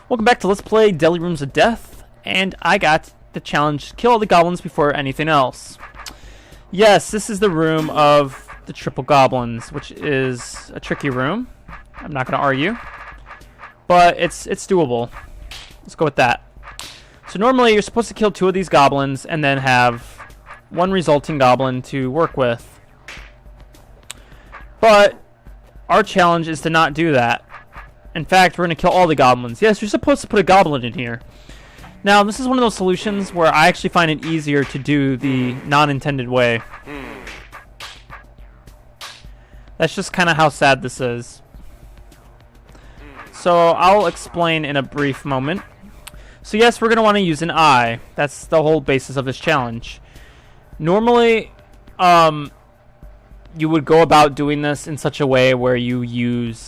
Welcome back to Let's Play Deli Rooms of Death, and I got the challenge to kill all the goblins before anything else. Yes, this is the room of the triple goblins, which is a tricky room. I'm not going to argue, but it's doable. Let's go with that. So normally you're supposed to kill 2 of these goblins and then have 1 resulting goblin to work with. But our challenge is to not do that. In fact, we're going to kill all the goblins. Yes, you're supposed to put a goblin in here. Now, this is one of those solutions where I actually find it easier to do the non-intended way. That's just kind of how sad this is. So, I'll explain in a brief moment. So yes, we're going to want to use an eye. That's the whole basis of this challenge. Normally, you would go about doing this in such a way where you use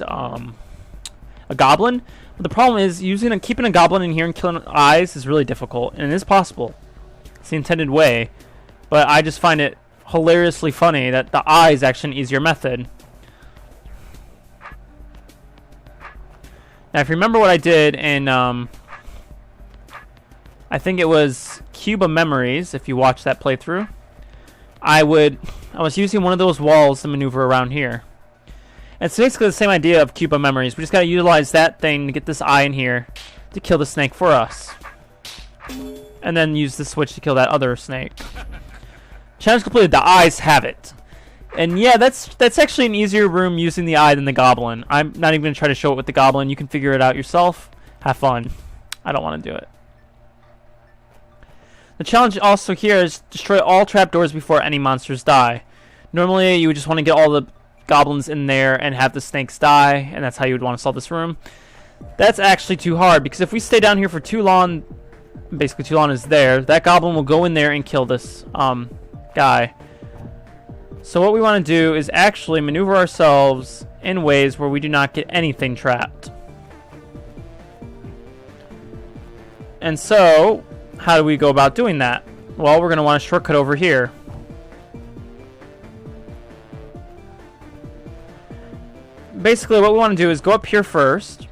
a goblin, but the problem is keeping a goblin in here and killing eyes is really difficult, and it is possible. It's the intended way, but I just find it hilariously funny that the eye is actually an easier method. Now, if you remember what I did in, I think it was Cube of Memories, if you watch that playthrough, I was using one of those walls to maneuver around here. It's basically the same idea of Cube of Memories. We just gotta utilize that thing to get this eye in here to kill the snake for us. And then use the switch to kill that other snake. Challenge completed. The eyes have it. And yeah, that's actually an easier room using the eye than the goblin. I'm not even gonna try to show it with the goblin. You can figure it out yourself. Have fun. I don't want to do it. The challenge also here is destroy all trapdoors before any monsters die. Normally, you would just want to get all the goblins in there and have the snakes die, and that's how you would want to solve this room. That's actually too hard, because if we stay down here for too long, basically too long is there, that goblin will go in there and kill this guy. So what we want to do is actually maneuver ourselves in ways where we do not get anything trapped. And so, how do we go about doing that? Well, we're going to want a shortcut over here. Basically, what we want to do is go up here first.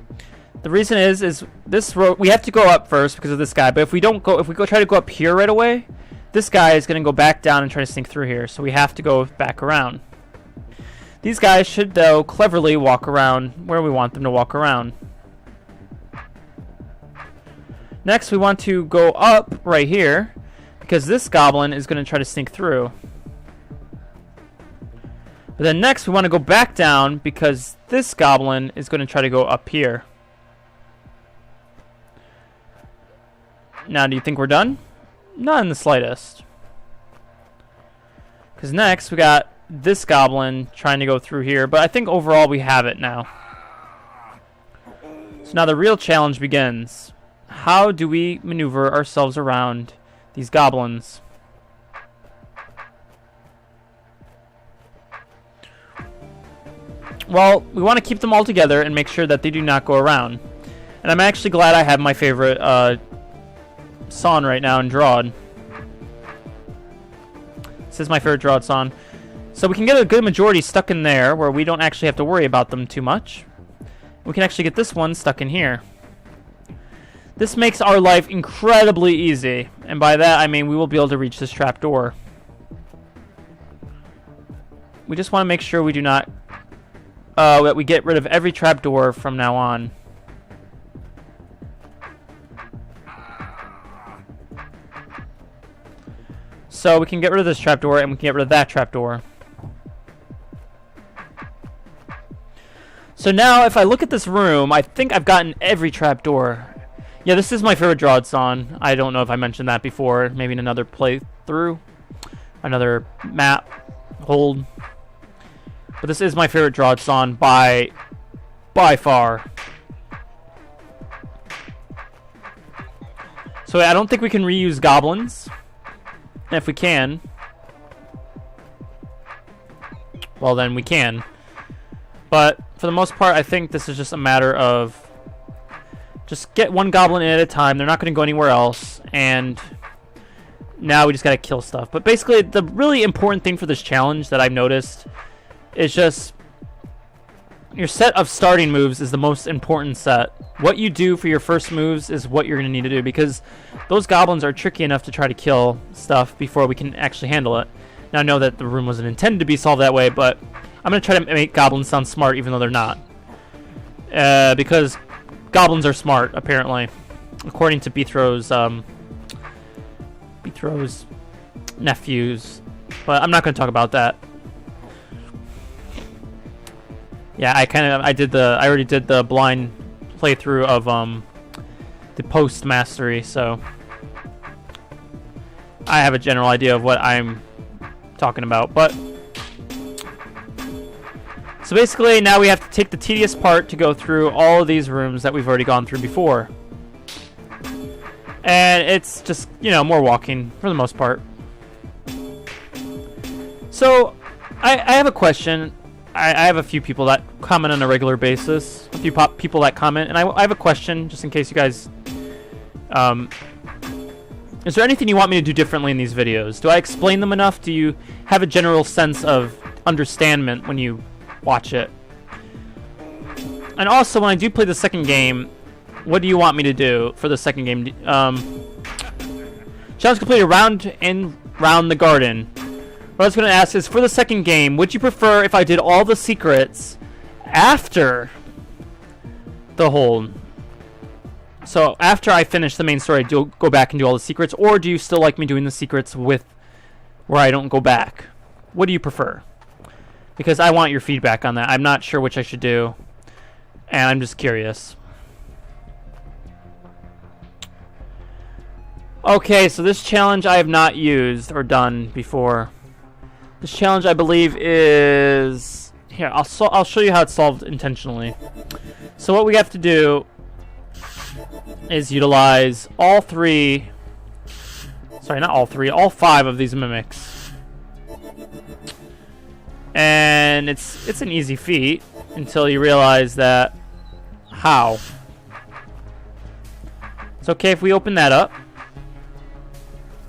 The reason is this road, we have to go up first because of this guy. But if we try to go up here right away, this guy is going to go back down and try to sneak through here. So we have to go back around. These guys should, though, cleverly walk around where we want them to walk around. Next, we want to go up right here because this goblin is going to try to sneak through. But then next, we want to go back down because this goblin is going to try to go up here. Now, do you think we're done? Not in the slightest. Because next, we got this goblin trying to go through here. But I think overall, we have it now. So now the real challenge begins. How do we maneuver ourselves around these goblins? Well, we want to keep them all together and make sure that they do not go around. And I'm actually glad I have my favorite song right now in Drawed. This is my favorite Drawed song. So we can get a good majority stuck in there where we don't actually have to worry about them too much. We can actually get this one stuck in here. This makes our life incredibly easy. And by that, I mean we will be able to reach this trapdoor. We just want to make sure we do not... that we get rid of every trapdoor from now on. So we can get rid of this trapdoor and we can get rid of that trapdoor. So now if I look at this room, I think I've gotten every trapdoor. Yeah, this is my favorite Drawed song. I don't know if I mentioned that before. Maybe in another playthrough. Another map. Hold. But this is my favorite Drawed song by far. So I don't think we can reuse goblins. And if we can, well then we can. But for the most part, I think this is just a matter of just get one goblin in at a time. They're not going to go anywhere else. And now we just got to kill stuff. But basically, the really important thing for this challenge that I've noticed is just your set of starting moves is the most important set. What you do for your first moves is what you're going to need to do, because those goblins are tricky enough to try to kill stuff before we can actually handle it. Now, I know that the room wasn't intended to be solved that way, but I'm going to try to make goblins sound smart even though they're not. Because goblins are smart, apparently, according to Beethro's nephews. But I'm not going to talk about that. Yeah, I already did the blind playthrough of the post mastery, so I have a general idea of what I'm talking about. But so basically now we have to take the tedious part to go through all of these rooms that we've already gone through before. And it's just, you know, more walking for the most part. So I have a question. I have a few people that comment on a regular basis. A few people that comment. And I have a question just in case you guys... is there anything you want me to do differently in these videos? Do I explain them enough? Do you have a general sense of understandment when you watch it? And also, when I do play the second game, what do you want me to do for the second game? Challenge completed round and round the garden. What I was going to ask is, for the second game, would you prefer if I did all the secrets after the hold? So after I finish the main story, do go back and do all the secrets, or do you still like me doing the secrets with where I don't go back? What do you prefer? Because I want your feedback on that. I'm not sure which I should do, and I'm just curious. Okay, so this challenge I have not used or done before. This challenge, I believe, is... Here, I'll show you how it's solved intentionally. So what we have to do is utilize all three... Sorry, not all three. All 5 of these mimics. And it's an easy feat until you realize that... How? It's okay if we open that up.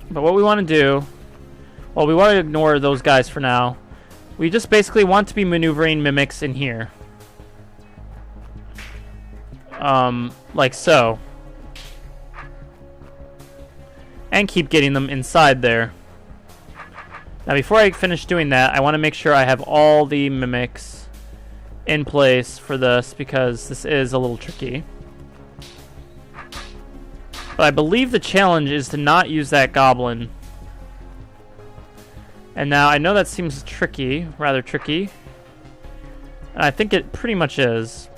But what we want to do... Well, we want to ignore those guys for now. We just basically want to be maneuvering mimics in here. Like so. And keep getting them inside there. Now, before I finish doing that, I want to make sure I have all the mimics in place for this, because this is a little tricky. But I believe the challenge is to not use that goblin. And now I know that seems tricky, rather tricky. And I think it pretty much is.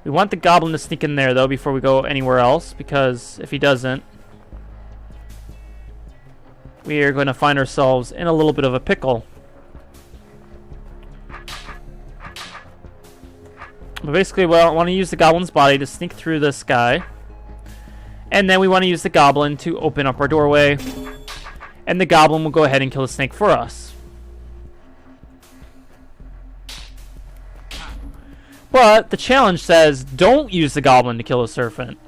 We want the goblin to sneak in there, though, before we go anywhere else, because if he doesn't, we are going to find ourselves in a little bit of a pickle. But basically, we want to use the goblin's body to sneak through this guy. And then we want to use the goblin to open up our doorway. And the goblin will go ahead and kill the snake for us. But the challenge says, don't use the goblin to kill a serpent.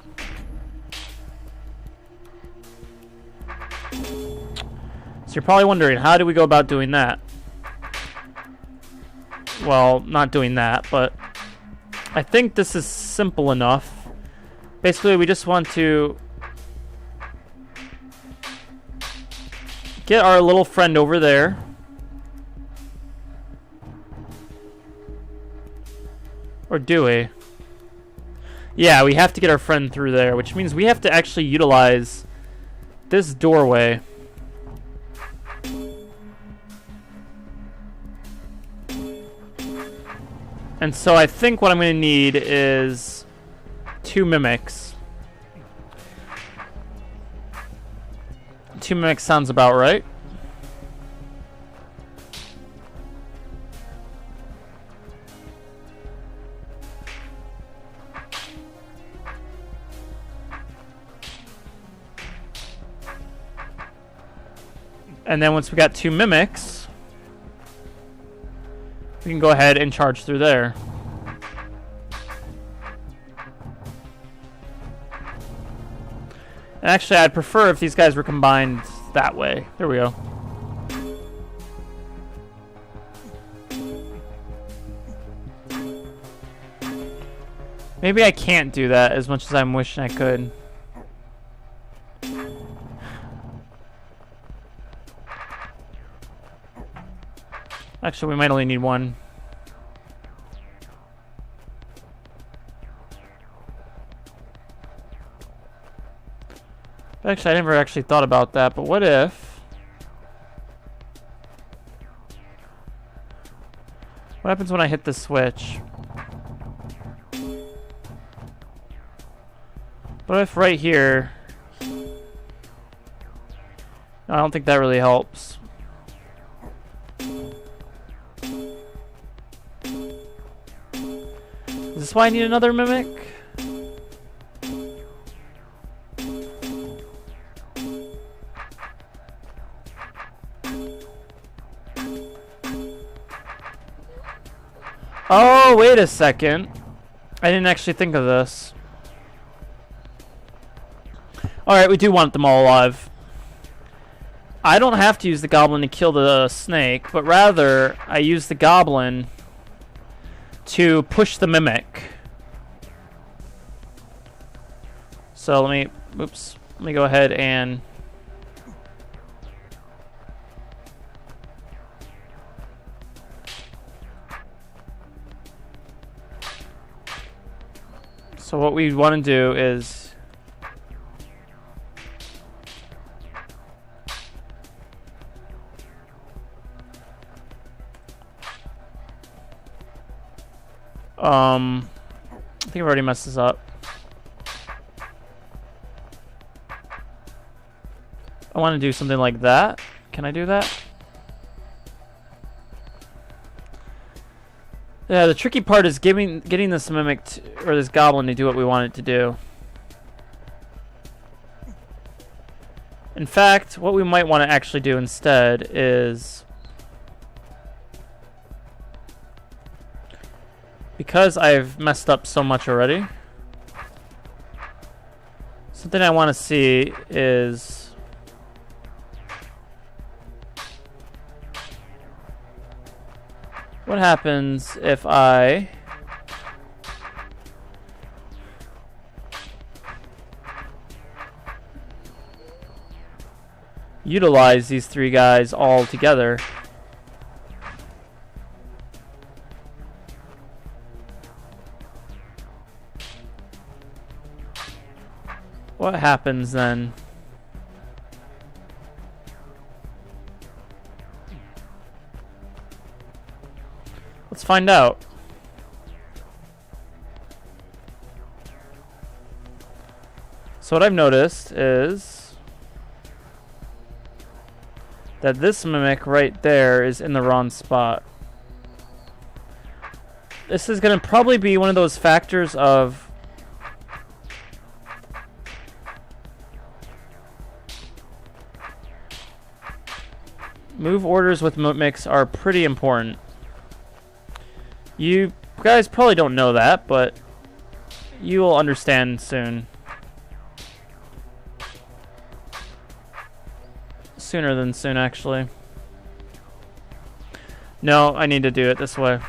So you're probably wondering, how do we go about doing that? Well, not doing that, but I think this is simple enough. Basically, we just want to get our little friend over there. Or do we? Yeah, we have to get our friend through there, which means we have to actually utilize this doorway. And so I think what I'm going to need is 2 mimics. 2 mimics sounds about right. And then once we got 2 mimics, we can go ahead and charge through there. And actually, I'd prefer if these guys were combined that way. There we go. Maybe I can't do that as much as I'm wishing I could. Actually, we might only need one. Actually, I never actually thought about that, but what if... What happens when I hit the switch? What if right here... No, I don't think that really helps. Is this why I need another mimic? Oh, wait a second. I didn't actually think of this. Alright, we do want them all alive. I don't have to use the goblin to kill the snake, but rather I use the goblin to push the mimic. So let me go ahead and so what we want to do is I think I've already messed this up. I want to do something like that. Can I do that? Yeah, the tricky part is getting this mimic or this goblin to do what we want it to do. In fact, what we might want to actually do instead is, because I've messed up so much already, something I want to see is what happens if I utilize these three guys all together. What happens then? Let's find out. So what I've noticed is that this mimic right there is in the wrong spot. This is going to probably be one of those factors of move orders with mimics are pretty important. You guys probably don't know that, but you will understand soon. Sooner than soon, actually. No, I need to do it this way.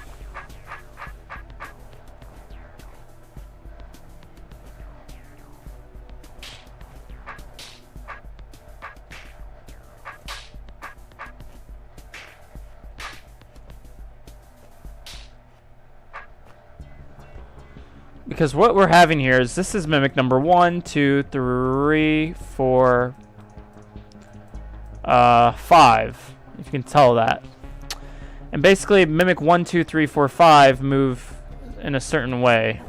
Because what we're having here is this is mimic number 1, 2, 3, 4, 5. If you can tell that. And basically mimic 1, 2, 3, 4, 5 move in a certain way.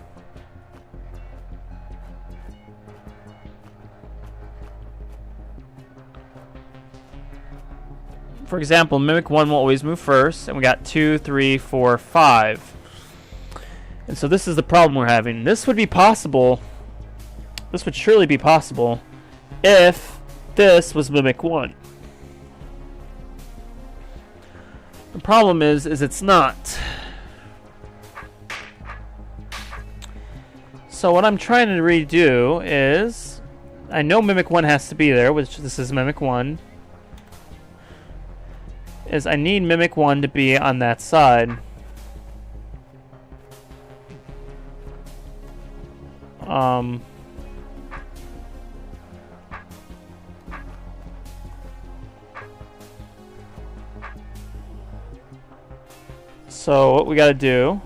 For example, mimic 1 will always move first, and we got 2, 3, 4, 5. And so this is the problem we're having. This would be possible. This would surely be possible if this was mimic 1. The problem is it's not. So what I'm trying to redo is, I know mimic 1 has to be there, which this is mimic 1. Is I need mimic 1 to be on that side. So what we gotta do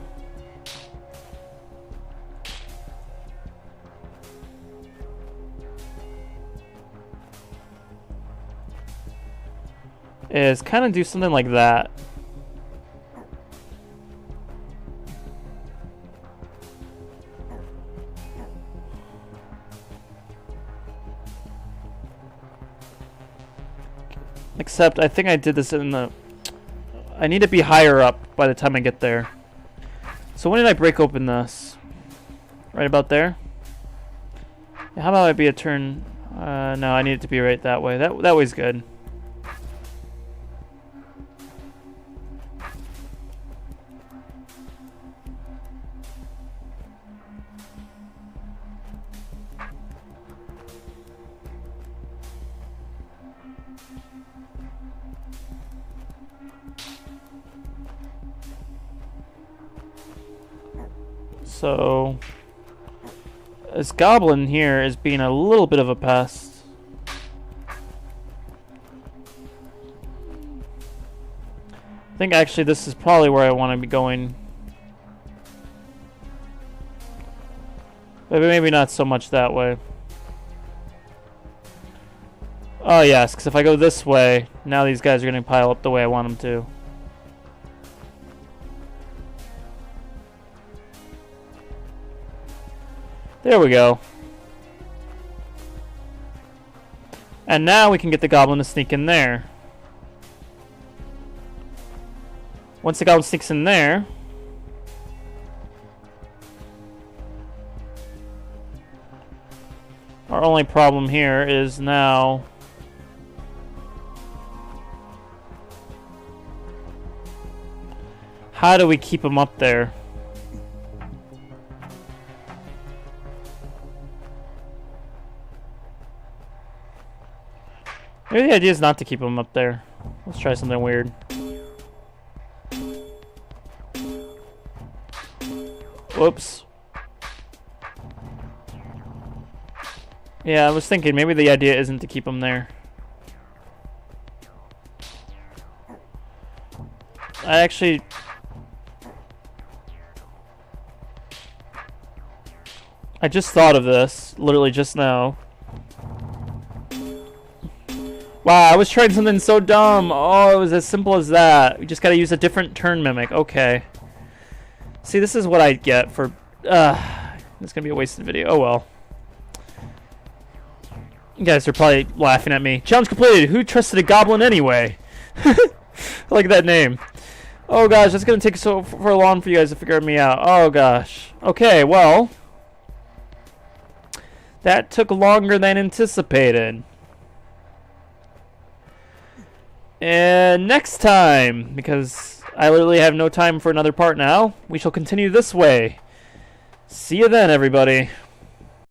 is kind of do something like that. Except I think I did this in the... I need to be higher up by the time I get there. So when did I break open this? Right about there? How about I be a turn... no, I need it to be right that way. That way's good. So, this goblin here is being a little bit of a pest. I think actually this is probably where I want to be going. But maybe not so much that way. Oh yes, because if I go this way, now these guys are going to pile up the way I want them to. There we go. And now we can get the goblin to sneak in there. Once the goblin sneaks in there, our only problem here is now how do we keep him up there? Maybe the idea is not to keep him up there. Let's try something weird. Whoops. Yeah, I was thinking maybe the idea isn't to keep him there. I just thought of this, literally just now. Wow, I was trying something so dumb. Oh, it was as simple as that. We just gotta use a different turn mimic. Okay. See, this is what I get for... it's gonna be a wasted video. Oh well. You guys are probably laughing at me. Challenge completed. Who trusted a goblin anyway? I like that name. Oh gosh, that's gonna take so long for you guys to figure me out. Oh gosh. Okay, well... that took longer than anticipated. And next time, because I literally have no time for another part now, we shall continue this way. See you then, everybody.